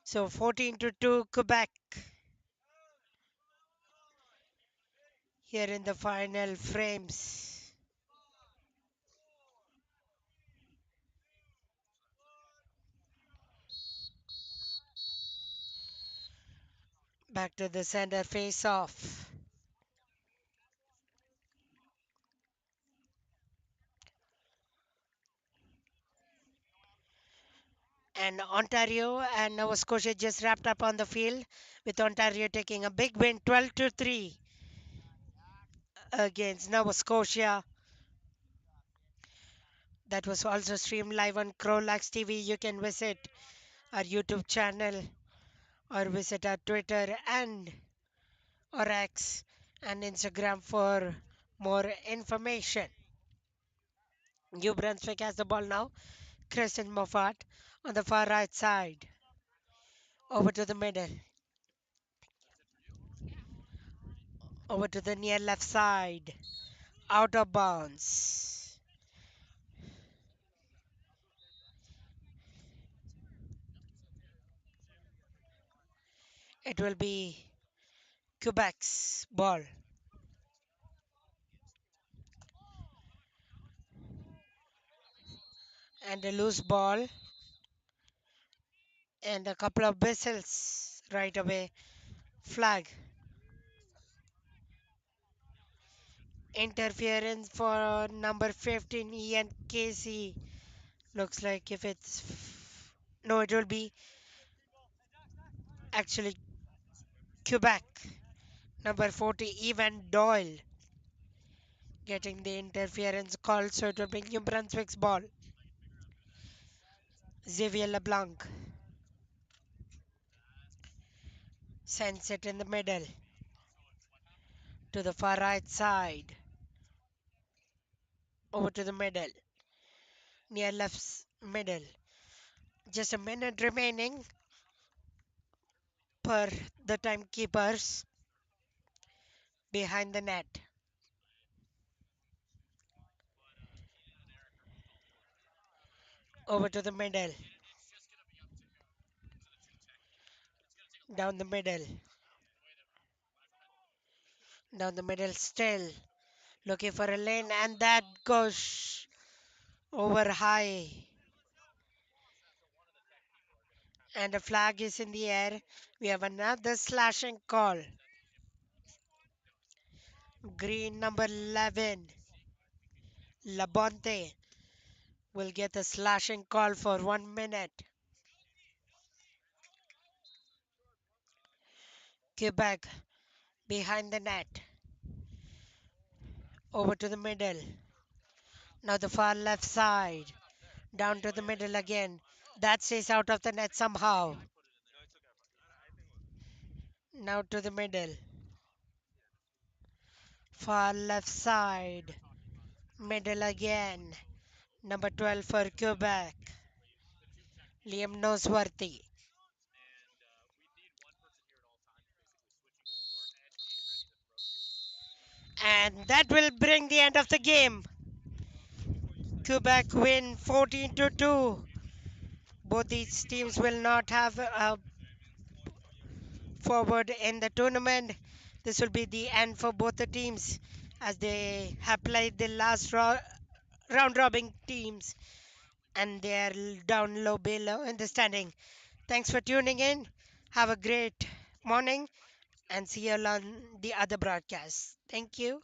So 14-2 Quebec here in the final frames. Back to the center face off. And Ontario and Nova Scotia just wrapped up on the field with Ontario taking a big win 12-3 against Nova Scotia. That was also streamed live on CROW LAX TV. You can visit our YouTube channel or visit our Twitter and or X and Instagram for more information. New Brunswick has the ball now. Kristen Moffat on the far right side. Over to the middle. Over to the near left side. Out of bounds. It will be Quebec's ball. And a loose ball. And a couple of whistles right away. Flag. Interference for number 15 Ian Casey. Looks like if it's no, it will be actually Quebec. Number 40 Evan Doyle getting the interference call, so it will be New Brunswick's ball. Xavier LeBlanc sends it in the middle to the far right side. Over to the middle, near middle. Just a minute remaining per the timekeepers behind the net. Over to the middle, It's just gonna be up to him, to the two techniques. It's gonna take a down the while. middle. The way that when I've had Down the middle still. Looking for a lane and that goes over high. And the flag is in the air. We have another slashing call. Green number 11, Labonte, will get a slashing call for 1 minute. Quebec behind the net. Over to the middle. Now the far left side. Down to the middle again. That stays out of the net somehow. No, it's okay. Now to the middle. Far left side. Middle again. Number 12 for Quebec. Liam Noseworthy. And we need one person here at all times, basically switching the score and being ready to throw to you. And that will bring the end of the game. Quebec win 14 to 2. Both these teams will not have a forward in the tournament. This will be the end for both the teams as they have played the last round robin teams and they are down low below in the standing. Thanks for tuning in. Have a great morning and see you on the other broadcast. Thank you.